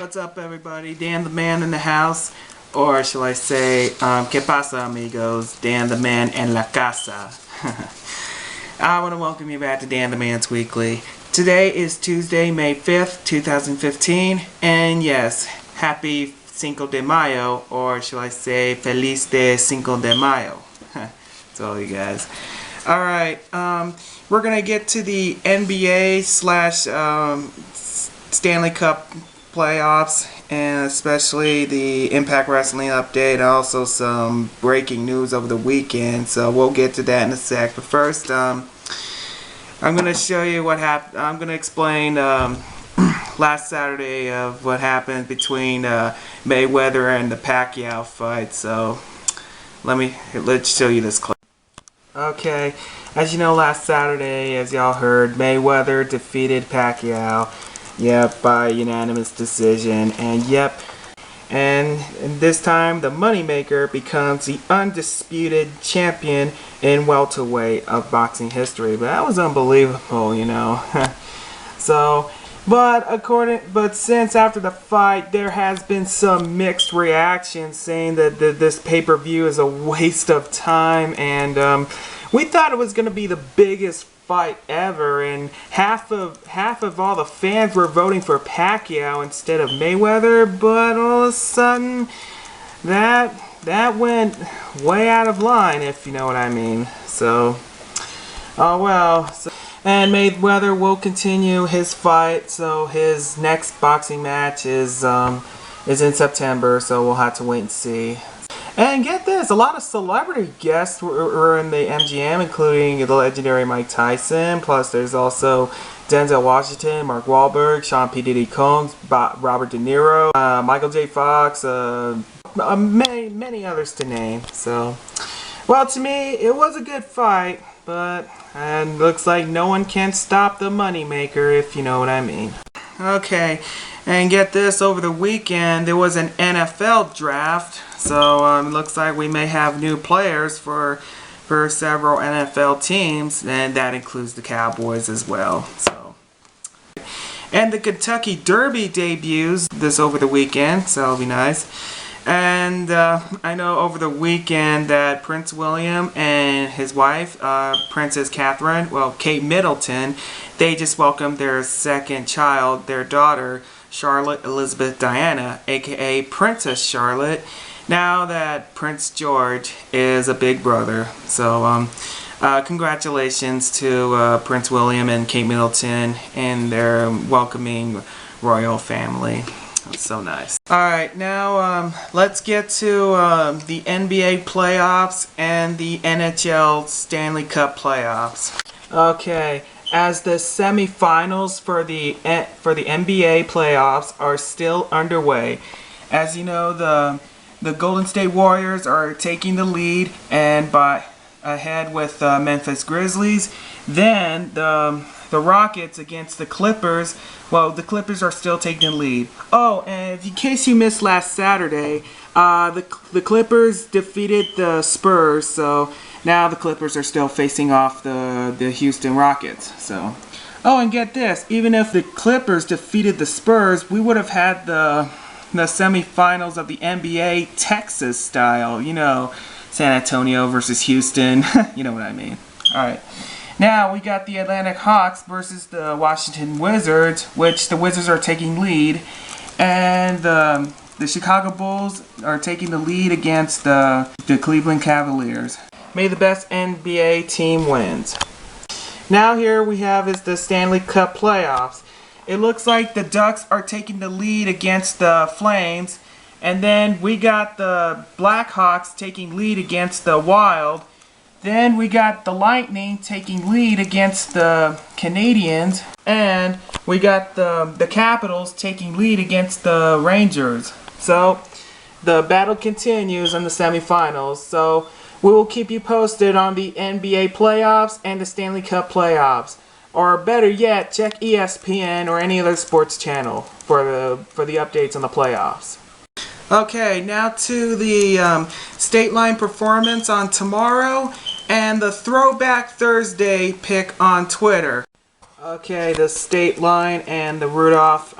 What's up, everybody? Dan the Man in the house, or shall I say, ¿Qué pasa, amigos? Dan the Man en la casa. I want to welcome you back to Dan the Man's Weekly. Today is Tuesday, May 5th, 2015, and yes, happy Cinco de Mayo, or shall I say, Feliz de Cinco de Mayo. That's all you guys. Alright, we're going to get to the NBA / Stanley Cup playoffs, and especially the Impact Wrestling update, also some breaking news over the weekend, so we'll get to that in a sec. But first, I'm going to show you what happened. I'm going to explain last Saturday of what happened between Mayweather and the Pacquiao fight, so let's show you this clip. Okay, as you know, last Saturday, as y'all heard, Mayweather defeated Pacquiao. Yep, by unanimous decision, and this time the moneymaker becomes the undisputed champion in welterweight of boxing history. But that was unbelievable, you know. So, but since after the fight, there has been some mixed reactions saying that this pay-per-view is a waste of time, and we thought it was going to be the biggest fight ever, and half of all the fans were voting for Pacquiao instead of Mayweather, but all of a sudden that went way out of line, if you know what I mean. So, oh well. And Mayweather will continue his fight, so his next boxing match is in September, so we'll have to wait and see. And get this, a lot of celebrity guests were in the MGM, including the legendary Mike Tyson, plus there's also Denzel Washington, Mark Wahlberg, Sean P. Diddy Combs, Robert De Niro, Michael J. Fox, many others to name. So, well, to me, it was a good fight, but and looks like no one can stop the moneymaker, if you know what I mean. Okay, and get this, over the weekend there was an NFL draft, so it looks like we may have new players for several NFL teams, and that includes the Cavaliers as well. So, and the Kentucky Derby debuts this over the weekend, so it'll be nice. And I know over the weekend that Prince William and his wife, Princess Kate Middleton, they just welcomed their second child, their daughter, Charlotte Elizabeth Diana, a.k.a. Princess Charlotte, now that Prince George is a big brother. So congratulations to Prince William and Kate Middleton and their welcoming royal family. That's so nice. Alright, now let's get to the NBA playoffs and the NHL Stanley Cup playoffs. Okay, as the semifinals for the NBA playoffs are still underway. As you know, the Golden State Warriors are taking the lead and ahead with Memphis Grizzlies. Then the Rockets against the Clippers. Well, the Clippers are still taking the lead. Oh, and in case you missed last Saturday, the Clippers defeated the Spurs, so now the Clippers are still facing off the Houston Rockets. So, oh, and get this, even if the Clippers defeated the Spurs, we would have had the semifinals of the NBA Texas style, you know, San Antonio versus Houston. You know what I mean. Alright. Now we got the Atlantic Hawks versus the Washington Wizards, which the Wizards are taking lead, and the Chicago Bulls are taking the lead against the Cleveland Cavaliers. May the best NBA team wins. Now here we have is the Stanley Cup playoffs. It looks like the Ducks are taking the lead against the Flames, and then we got the Blackhawks taking lead against the Wild. Then we got the Lightning taking lead against the Canadiens, and we got the Capitals taking lead against the Rangers. So the battle continues in the semifinals. So we will keep you posted on the NBA playoffs and the Stanley Cup playoffs. Or better yet, check ESPN or any other sports channel for the updates on the playoffs. Okay, now to the State Line performance on tomorrow and the Throwback Thursday pick on Twitter. Okay, the State Line and the Rudolph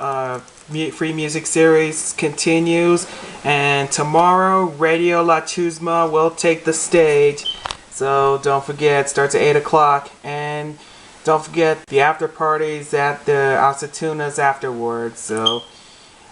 Free Music Series continues, and tomorrow Radio La Chusma will take the stage. So don't forget, starts at 8 o'clock, and don't forget the after parties at the Acetunas afterwards. So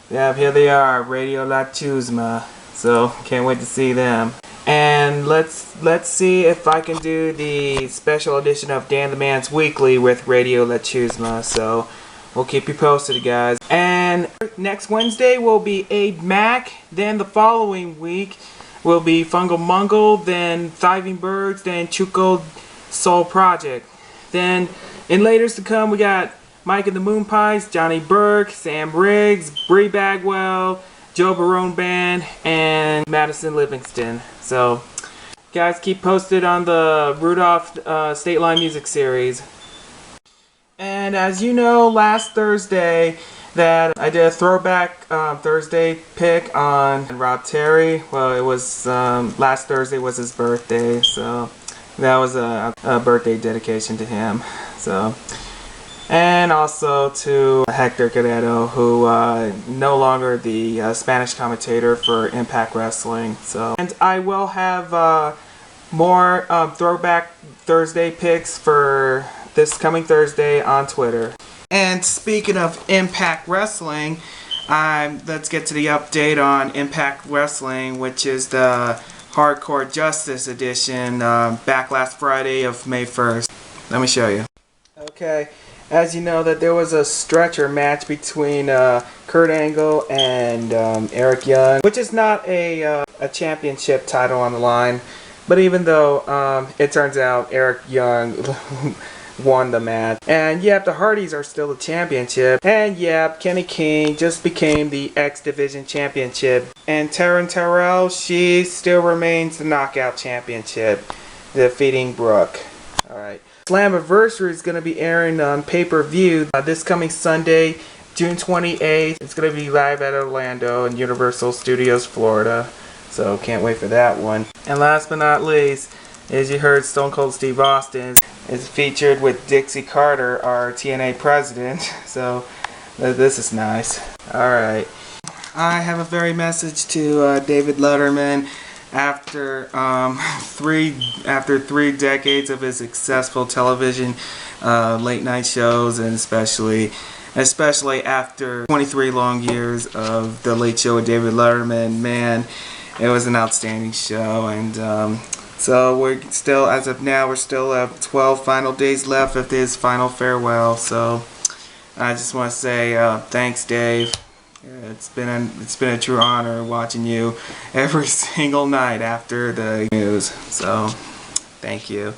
yeah, here they are, Radio La Chusma. So can't wait to see them. And let's see if I can do the special edition of Dan the Man's Weekly with Radio La Chusma. So we'll keep you posted, guys. And next Wednesday will be Aid Mac. Then the following week will be Fungal Mungle. Then Thriving Birds. Then Chuko Soul Project. Then in laters to come, we got Mike and the Moon Pies, Johnny Burke, Sam Riggs, Bree Bagwell, Joe Barone Band, and Madison Livingston. So, guys, keep posted on the Rudolph State Line Music Series. And as you know, last Thursday that I did a throwback Thursday pick on Rob Terry. Well, it was last Thursday was his birthday, so that was a birthday dedication to him. So. And also to Hector Guerrero, who no longer the Spanish commentator for Impact Wrestling. So, and I will have more Throwback Thursday picks for this coming Thursday on Twitter. And speaking of Impact Wrestling, let's get to the update on Impact Wrestling, which is the Hardcore Justice edition, back last Friday of May 1st. Let me show you. Okay. As you know, that there was a stretcher match between Kurt Angle and Eric Young, which is not a championship title on the line. But even though it turns out Eric Young won the match. And yep, the Hardys are still the championship. And yep, Kenny King just became the X Division championship. And Taryn Terrell, she still remains the Knockout championship, defeating Brooke. Alright. Slammiversary is going to be airing on pay-per-view this coming Sunday, June 28th. It's going to be live at Orlando and Universal Studios, Florida. So can't wait for that one. And last but not least, as you heard, Stone Cold Steve Austin is featured with Dixie Carter, our TNA president. So this is nice. Alright. I have a very message to David Letterman. After three decades of his successful television late night shows, and especially after 23 long years of the Late Show with David Letterman, man, it was an outstanding show. And so we're still, as of now, we're still at 12 final days left of his final farewell. So I just want to say thanks, Dave. It's been a true honor watching you every single night after the news. So, thank you.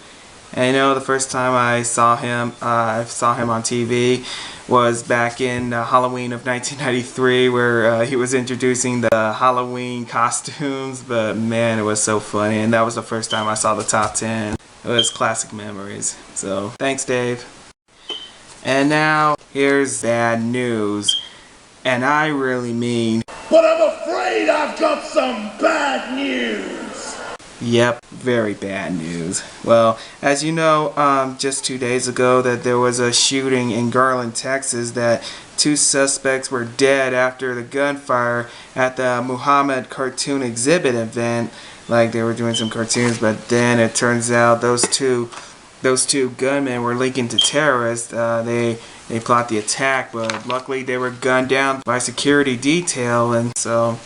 And you know, the first time I saw him on TV was back in Halloween of 1993, where he was introducing the Halloween costumes. But man, it was so funny, and that was the first time I saw the top 10. It was classic memories. So, thanks, Dave. And now, here's bad news. And I really mean... But I'm afraid I've got some bad news! Yep, very bad news. Well, as you know, just 2 days ago that there was a shooting in Garland, Texas, that 2 suspects were dead after the gunfire at the Muhammad Cartoon Exhibit event. Like, they were doing some cartoons, but then it turns out those two gunmen were linking to terrorists. They plot the attack, but luckily they were gunned down by security detail. And so,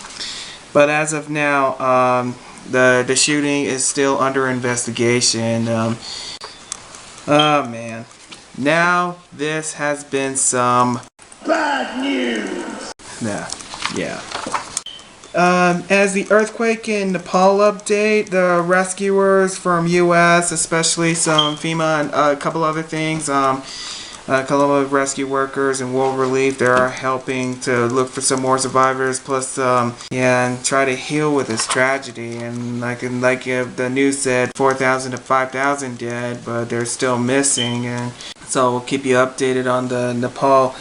but as of now, the shooting is still under investigation. Oh man, now this has been some bad news. Yeah. As the earthquake in Nepal update, the rescuers from U.S., especially some FEMA and a couple other things, a couple of rescue workers and World Relief, they are helping to look for some more survivors, plus and try to heal with this tragedy. And like the news said, 4,000 to 5,000 dead, but they're still missing. And so we'll keep you updated on the Nepal.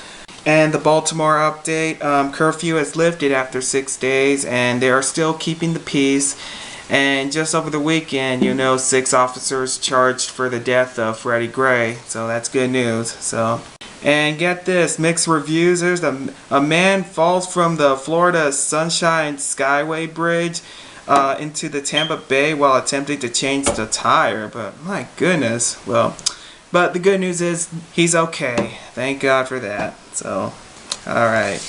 And the Baltimore update, curfew is lifted after 6 days, and they are still keeping the peace. And just over the weekend, 6 officers charged for the death of Freddie Gray, so that's good news. So, And get this, mixed reviews. There's a man falls from the Florida Sunshine Skyway Bridge into the Tampa Bay while attempting to change the tire. But my goodness, well, but the good news is he's okay. Thank God for that. So, alright.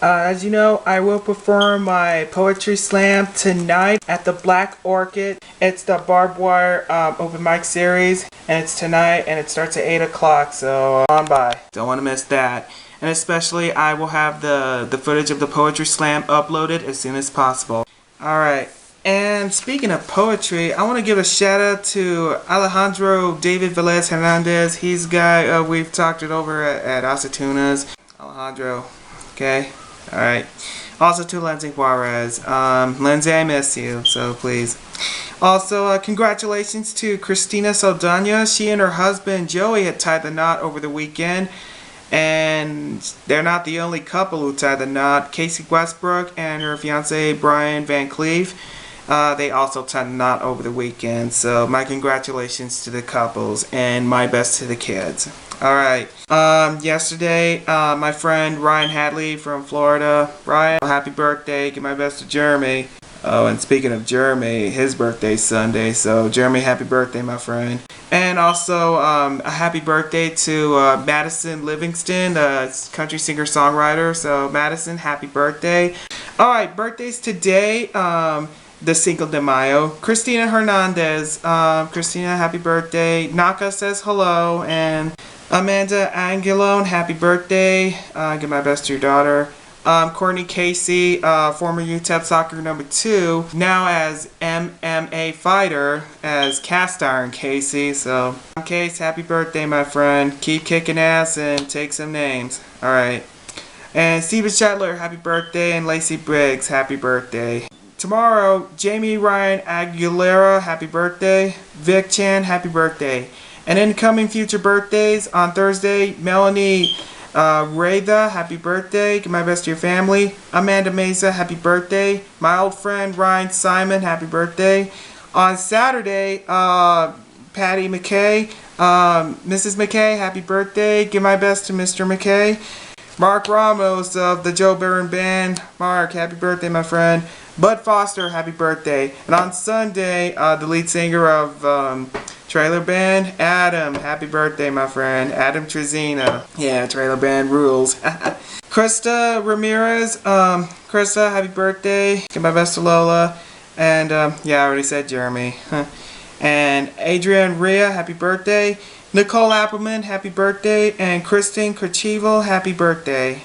As you know, I will perform my poetry slam tonight at the Black Orchid. It's the barbed wire open mic series, and it's tonight, and it starts at 8 o'clock, so on by. Don't want to miss that. And especially, I will have the footage of the poetry slam uploaded as soon as possible. Alright, and speaking of poetry, I want to give a shout out to Alejandro David Velez Hernandez. He's a guy we've talked it over at Aceitunas. Alejandro, okay? Alright. Also to Lindsay Juarez. Lindsay, I miss you, so please. Also, congratulations to Cristina Saldana. She and her husband Joey had tied the knot over the weekend. And they're not the only couple who tied the knot. Casey Westbrook and her fiance Brian Van Cleve. They also tied the knot over the weekend. So my congratulations to the couples and my best to the kids. Alright, yesterday, my friend Ryan Hadley from Florida. Ryan, happy birthday. Give my best to Jeremy. Oh, and speaking of Jeremy, his birthday's Sunday. So, Jeremy, happy birthday, my friend. And also, a happy birthday to Madison Livingston, the country singer-songwriter. So, Madison, happy birthday. Alright, birthdays today. The Cinco de Mayo. Cristina Hernandez. Cristina, happy birthday. Naka says hello. And Amanda Angulone, happy birthday. Give my best to your daughter. Courtney Casey, former UTEP soccer #2, now as MMA fighter as Cast Iron Casey. So, Case, happy birthday, my friend. Keep kicking ass and take some names. Alright. And Steven Shetler, happy birthday. And Lacey Briggs, happy birthday. Tomorrow, Jamie Ryan Aguilera, happy birthday. Vic Chan, happy birthday. And incoming future birthdays on Thursday, Melanie Raytha, happy birthday. Give my best to your family. Amanda Mesa, happy birthday. My old friend Ryan Simon, happy birthday. On Saturday, Patty McKay, Mrs. McKay, happy birthday. Give my best to Mr. McKay. Mark Ramos of the Joe Barron Band. Mark, happy birthday, my friend. Bud Foster, happy birthday. And on Sunday, the lead singer of Trailer Band, Adam, happy birthday, my friend. Adam Trezina. Yeah, Trailer Band rules. Krista Ramirez, Krista, happy birthday. Give my best to Lola. And, yeah, I already said Jeremy. And Adrian Rhea, happy birthday. Nicole Appleman, happy birthday. And Kristen Kercheval, happy birthday.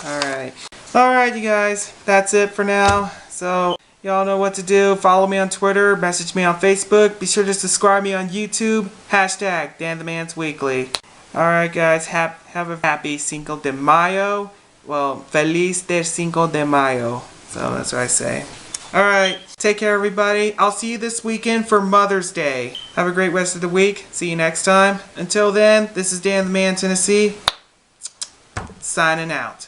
Alright. Alright, you guys. That's it for now. So, y'all know what to do. Follow me on Twitter. Message me on Facebook. Be sure to subscribe me on YouTube. Hashtag Dan the Man's Weekly. Alright, guys. Have a happy Cinco de Mayo. Well, Feliz del Cinco de Mayo. So, that's what I say. Alright. Take care, everybody. I'll see you this weekend for Mother's Day. Have a great rest of the week. See you next time. Until then, this is Dan the Man, Tennessee. Signing out.